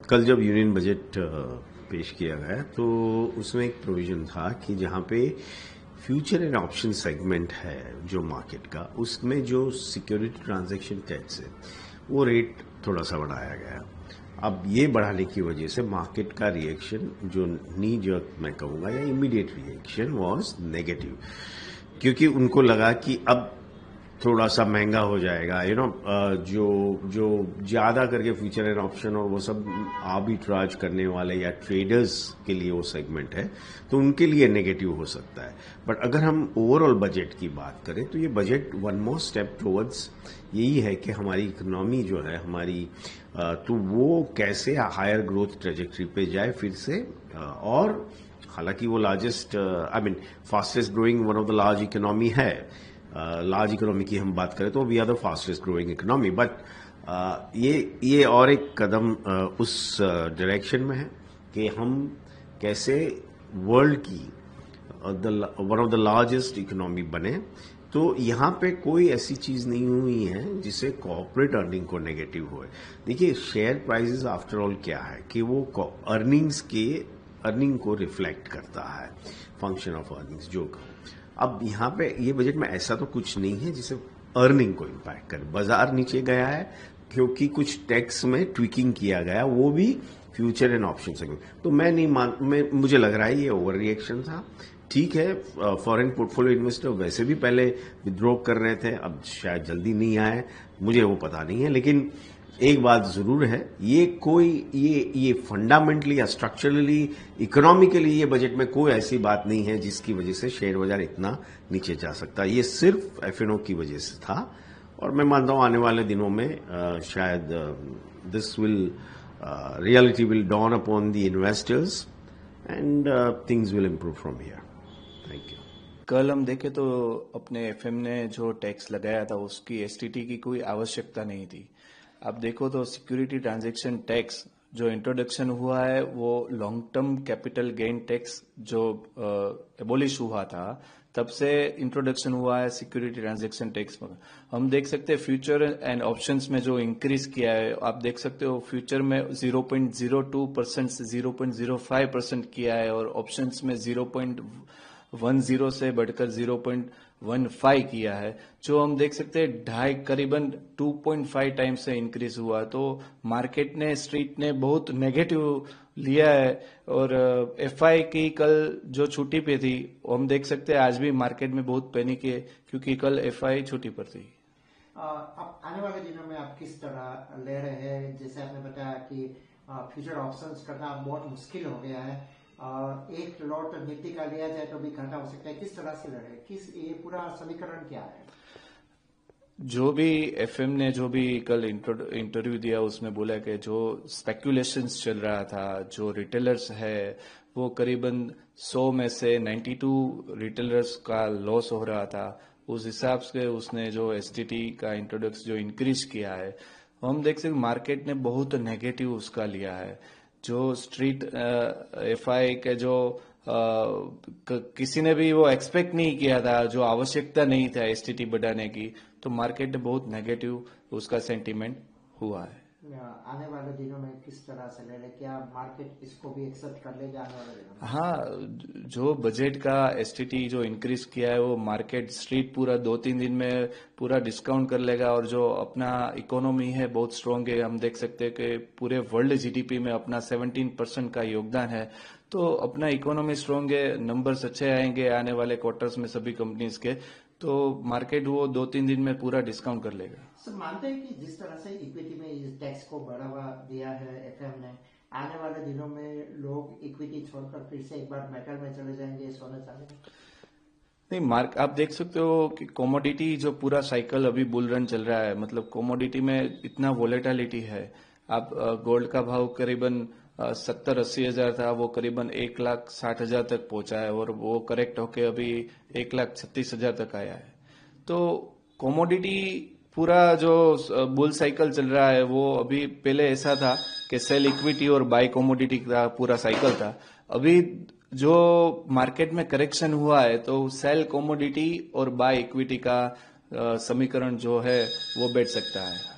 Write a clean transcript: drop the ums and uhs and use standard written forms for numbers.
कल जब union budget पेश किया गया तो उसमें एक प्रोविजन था कि जहां पे फ्यूचर एंड ऑप्शन सेगमेंट है जो मार्केट का, उसमें जो सिक्योरिटी ट्रांजैक्शन टैक्स है वो रेट थोड़ा सा बढ़ाया गया। अब ये बढ़ाने की वजह से मार्केट का रिएक्शन, जो नी जर्क मैं कहूँगा या इमीडिएट रिएक्शन, वाज नेगेटिव, क्योंकि उनको लगा कि अब थोड़ा सा महंगा हो जाएगा। जो जो ज्यादा करके फ्यूचर एंड ऑप्शन और वो सब आर्बिट्राज करने वाले या ट्रेडर्स के लिए वो सेगमेंट है, तो उनके लिए नेगेटिव हो सकता है। बट अगर हम ओवरऑल बजट की बात करें तो ये budget one more step towards यही है कि हमारी इकोनॉमी जो है हमारी, तो वो कैसे हायर ग्रोथ ट्रेजेक्ट्री पे जाए फिर से। और हालांकि वो largest, fastest growing one of the large economy है। लार्ज इकोनॉमी की हम बात करें तो we are the fastest growing economy. But ये और एक कदम उस डायरेक्शन में है कि हम कैसे वर्ल्ड की one of the largest economy बने। तो यहां पे कोई ऐसी चीज नहीं हुई है जिससे कॉर्पोरेट अर्निंग को नेगेटिव होए। देखिए, शेयर प्राइसेस आफ्टर ऑल क्या है कि वो अर्निंग को रिफ्लेक्ट करता है, फंक्शन ऑफ अर्निंग्स जो। अब यहाँ पे ये बजट में ऐसा तो कुछ नहीं है जिसे अर्निंग को इम्पैक्ट करे। बाजार नीचे गया है क्योंकि कुछ टैक्स में ट्विकिंग किया गया, वो भी फ्यूचर एंड ऑप्शन सेगमेंट। तो मुझे लग रहा है ये ओवर रिएक्शन था। ठीक है, फॉरेन पोर्टफोलियो इन्वेस्टर वैसे भी पहले विड्रॉ कर रहे थे, अब शायद जल्दी नहीं आए, मुझे वो पता नहीं है। लेकिन एक बात जरूर है, ये फंडामेंटली या स्ट्रक्चरली इकोनॉमिकली ये बजट में कोई ऐसी बात नहीं है जिसकी वजह से शेयर बाजार इतना नीचे जा सकता। ये सिर्फ एफएनओ की वजह से था, और मैं मानता हूं आने वाले दिनों में शायद this reality will dawn upon the investors and things will improve from here. Thank you. कल हम देखें तो अपने एफएम ने जो टैक्स लगाया था उसकी एसटीटी की कोई आवश्यकता नहीं थी। आप देखो तो सिक्योरिटी ट्रांजैक्शन टैक्स जो इंट्रोडक्शन हुआ है वो long term capital gain tax जो एबोलिश हुआ था तब से इंट्रोडक्शन हुआ है सिक्योरिटी ट्रांजैक्शन टैक्स में। हम देख सकते हैं फ्यूचर एंड ऑप्शंस में जो इंक्रीज किया है, आप देख सकते हो फ्यूचर में 0.02% से 0.05% किया है और ऑप्शंस में 0.10 से बढ़कर 0.15 किया है, जो हम देख सकते हैं करीबन 2.5 टाइम्स से इंक्रीज हुआ। तो मार्केट ने, स्ट्रीट ने बहुत नेगेटिव लिया है। और एफआई की कल जो छुट्टी पे थी, हम देख सकते हैं आज भी मार्केट में बहुत पैनिक है क्योंकि कल एफआई छुट्टी पर थी। अब आने वाले दिनों में आप किस तरह ले रहे हैं? जैसे आपने बताया कि फ्यूचर ऑप्शंस करना बहुत मुश्किल हो गया है, एक लॉट निफ्टी का लिया जाए तो भी घाटा हो सकता है। किस तरह से लड़े, ये पूरा समीकरण क्या है? जो भी एफएम ने जो भी कल इंटरव्यू दिया उसमें बोला कि जो स्पेकुलेशंस चल रहा था, जो रिटेलर्स है वो करीबन 100 में से 92 रिटेलर्स का लॉस हो रहा था। उस हिसाब से उसने जो एसटीटी का इंट्रोडक्स जो इंक्रीज किया है, हम देख सकते मार्केट ने बहुत नेगेटिव उसका लिया है। जो स्ट्रीट एफआई के जो किसी ने भी वो एक्सपेक्ट नहीं किया था, जो आवश्यकता नहीं था एसटीटी बढ़ाने की, तो मार्केट में बहुत नेगेटिव उसका सेंटीमेंट हुआ है। आने वाले दिनों में किस तरह से ले ले, क्या मार्केट इसको भी एक्सेप्ट कर लेगा आने वाले दिनों में? हाँ, जो बजट का एसटीटी जो इंक्रीज किया है वो मार्केट, स्ट्रीट पूरा 2-3 दिन में पूरा डिस्काउंट कर लेगा। और जो अपना इकोनॉमी है बहुत स्ट्रांग है, हम देख सकते हैं कि पूरे वर्ल्ड जीडीपी में अपना 17% का योगदान है। तो अपना इकोनॉमी स्ट्रांग है, नंबर्स अच्छे आएंगे आने वाले क्वार्टर्स में सभी कंपनीज के, तो मार्केट वो 2-3 दिन में पूरा डिस्काउंट कर लेगा। सर, मानते हैं कि जिस तरह से इक्विटी में इस टैक्स को बढ़ावा दिया है एफएम ने, आने वाले दिनों में लोग इक्विटी छोड़कर फिर से एक बार मेटल में चले जाएंगे, सोने चांदी में? नहीं, आप देख सकते हो कि कमोडिटी जो पूरा साइकिल अभी बुल रन चल रहा है, मतलब कमोडिटी में इतना वोलेटिलिटी है। आप गोल्ड का भाव करीबन 70-80 हजार था, वो करीबन 1,60,000 तक पहुंचा है और वो करेक्ट होके अभी 1,36,000 तक आया है। तो कमोडिटी पूरा जो बुल साइकिल चल रहा है वो अभी, पहले ऐसा था कि सेल इक्विटी और बाय कमोडिटी का पूरा साइकिल था। अभी जो मार्केट में करेक्शन हुआ है तो सेल कमोडिटी और बाय इक्विटी का समीकरण जो है वो बैठ सकता है।